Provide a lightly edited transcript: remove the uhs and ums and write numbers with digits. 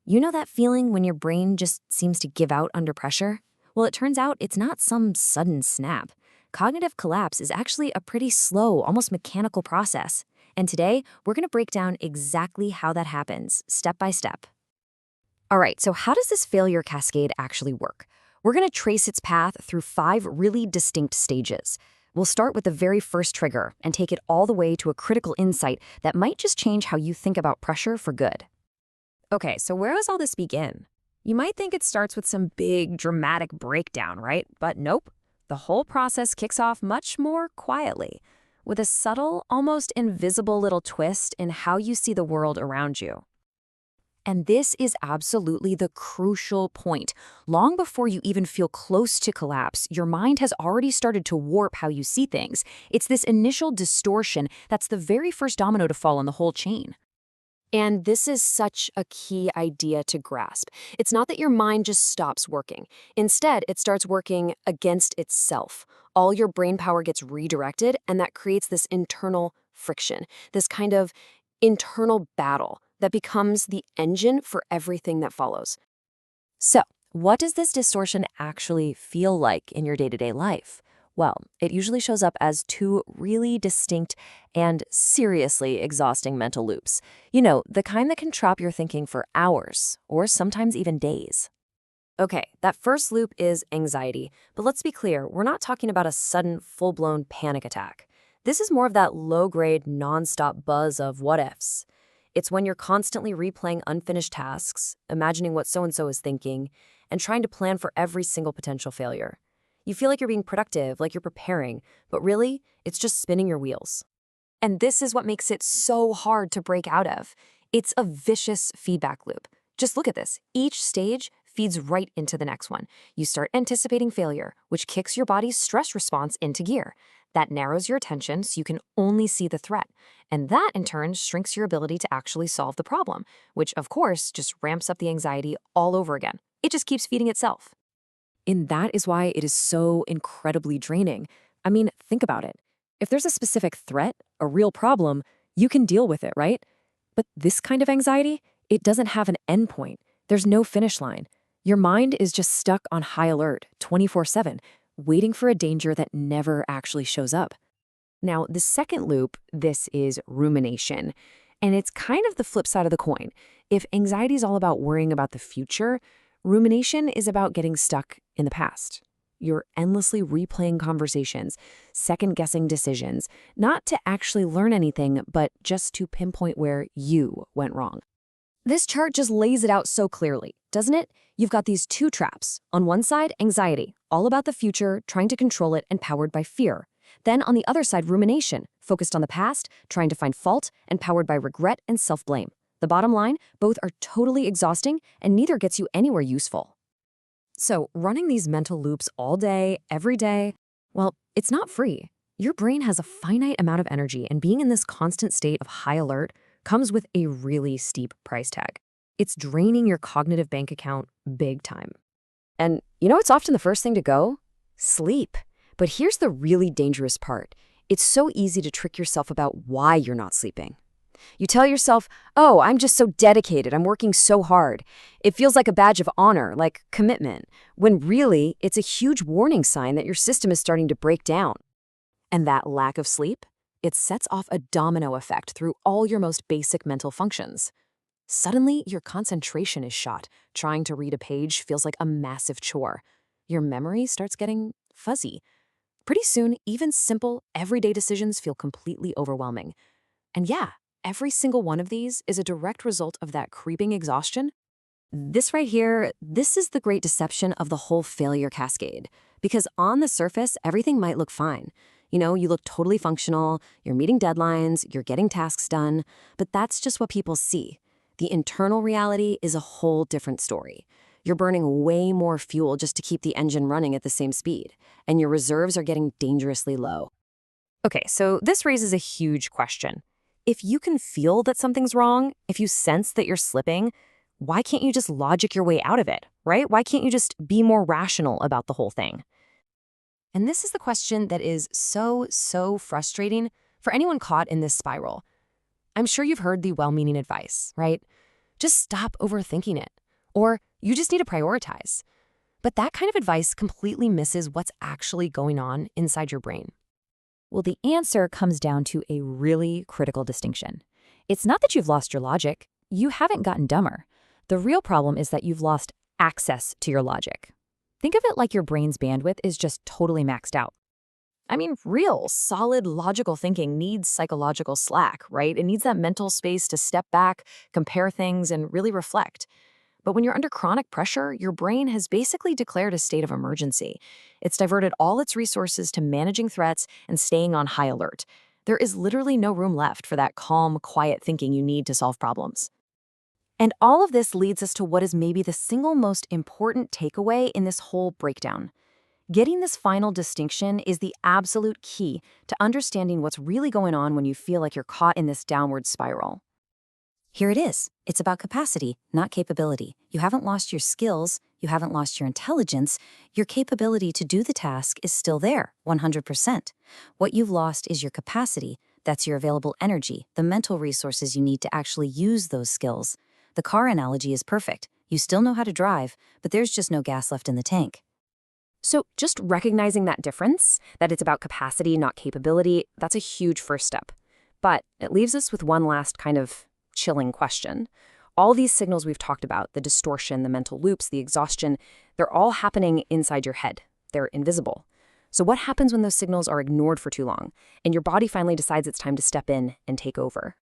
You know that feeling when your brain just seems to give out under pressure? Well, it turns out it's not some sudden snap. Cognitive collapse is actually a pretty slow, almost mechanical process. And today, we're going to break down exactly how that happens, step by step. All right, so how does this failure cascade actually work? We're going to trace its path through 5 really distinct stages. We'll start with the very first trigger and take it all the way to a critical insight that might just change how you think about pressure for good. Okay, so where does all this begin? You might think it starts with some big, dramatic breakdown, right? But nope. The whole process kicks off much more quietly, with a subtle, almost invisible little twist in how you see the world around you. And this is absolutely the crucial point. Long before you even feel close to collapse, your mind has already started to warp how you see things. It's this initial distortion that's the very first domino to fall on the whole chain. And this is such a key idea to grasp. It's not that your mind just stops working. Instead, it starts working against itself. All your brain power gets redirected, and that creates this internal friction, this kind of internal battle that becomes the engine for everything that follows. So, what does this distortion actually feel like in your day-to-day life? Well, it usually shows up as 2 really distinct and seriously exhausting mental loops. You know, the kind that can trap your thinking for hours, or sometimes even days. Okay, that first loop is anxiety, but let's be clear, we're not talking about a sudden, full-blown panic attack. This is more of that low-grade, non-stop buzz of what-ifs. It's when you're constantly replaying unfinished tasks, imagining what so-and-so is thinking, and trying to plan for every single potential failure. You feel like you're being productive, like you're preparing, but really, it's just spinning your wheels. And this is what makes it so hard to break out of. It's a vicious feedback loop. Just look at this. Each stage feeds right into the next one. You start anticipating failure, which kicks your body's stress response into gear. That narrows your attention so you can only see the threat. And that, in turn, shrinks your ability to actually solve the problem, which, of course, just ramps up the anxiety all over again. It just keeps feeding itself. And that is why it is so incredibly draining. I mean, think about it. If there's a specific threat, a real problem, you can deal with it, right? But this kind of anxiety, it doesn't have an endpoint. There's no finish line. Your mind is just stuck on high alert 24/7, waiting for a danger that never actually shows up. Now, the second loop, this is rumination. And it's kind of the flip side of the coin. If anxiety is all about worrying about the future, rumination is about getting stuck in the past. You're endlessly replaying conversations, second-guessing decisions, not to actually learn anything, but just to pinpoint where you went wrong. This chart just lays it out so clearly, doesn't it? You've got these 2 traps. On one side, anxiety, all about the future, trying to control it and powered by fear. Then on the other side, rumination, focused on the past, trying to find fault and powered by regret and self-blame. The bottom line, both are totally exhausting and neither gets you anywhere useful. So running these mental loops all day, every day, well, it's not free. Your brain has a finite amount of energy, and being in this constant state of high alert comes with a really steep price tag. It's draining your cognitive bank account big time. And you know what's often the first thing to go? Sleep. But here's the really dangerous part. It's so easy to trick yourself about why you're not sleeping. You tell yourself, oh, I'm just so dedicated, I'm working so hard. It feels like a badge of honor, like commitment, when really it's a huge warning sign that your system is starting to break down. And that lack of sleep, it sets off a domino effect through all your most basic mental functions. Suddenly, your concentration is shot. Trying to read a page feels like a massive chore. Your memory starts getting fuzzy. Pretty soon, even simple, everyday decisions feel completely overwhelming. And yeah, every single one of these is a direct result of that creeping exhaustion. This right here, this is the great deception of the whole failure cascade. Because on the surface, everything might look fine. You know, you look totally functional, you're meeting deadlines, you're getting tasks done, but that's just what people see. The internal reality is a whole different story. You're burning way more fuel just to keep the engine running at the same speed, and your reserves are getting dangerously low. Okay, so this raises a huge question. If you can feel that something's wrong, if you sense that you're slipping, why can't you just logic your way out of it, right? Why can't you just be more rational about the whole thing? And this is the question that is so frustrating for anyone caught in this spiral. I'm sure you've heard the well-meaning advice, right? Just stop overthinking it. Or you just need to prioritize. But that kind of advice completely misses what's actually going on inside your brain. Well, the answer comes down to a really critical distinction. It's not that you've lost your logic. You haven't gotten dumber. The real problem is that you've lost access to your logic. Think of it like your brain's bandwidth is just totally maxed out. I mean, real, solid, logical thinking needs psychological slack, right? It needs that mental space to step back, compare things, and really reflect. But when you're under chronic pressure, your brain has basically declared a state of emergency. It's diverted all its resources to managing threats and staying on high alert. There is literally no room left for that calm, quiet thinking you need to solve problems. And all of this leads us to what is maybe the single most important takeaway in this whole breakdown. Getting this final distinction is the absolute key to understanding what's really going on when you feel like you're caught in this downward spiral. Here it is. It's about capacity, not capability. You haven't lost your skills, you haven't lost your intelligence. Your capability to do the task is still there, 100%. What you've lost is your capacity. That's your available energy, the mental resources you need to actually use those skills. The car analogy is perfect. You still know how to drive, but there's just no gas left in the tank. So just recognizing that difference, that it's about capacity, not capability, that's a huge first step. But it leaves us with one last kind of chilling question. All these signals we've talked about, the distortion, the mental loops, the exhaustion, they're all happening inside your head. They're invisible. So what happens when those signals are ignored for too long and your body finally decides it's time to step in and take over?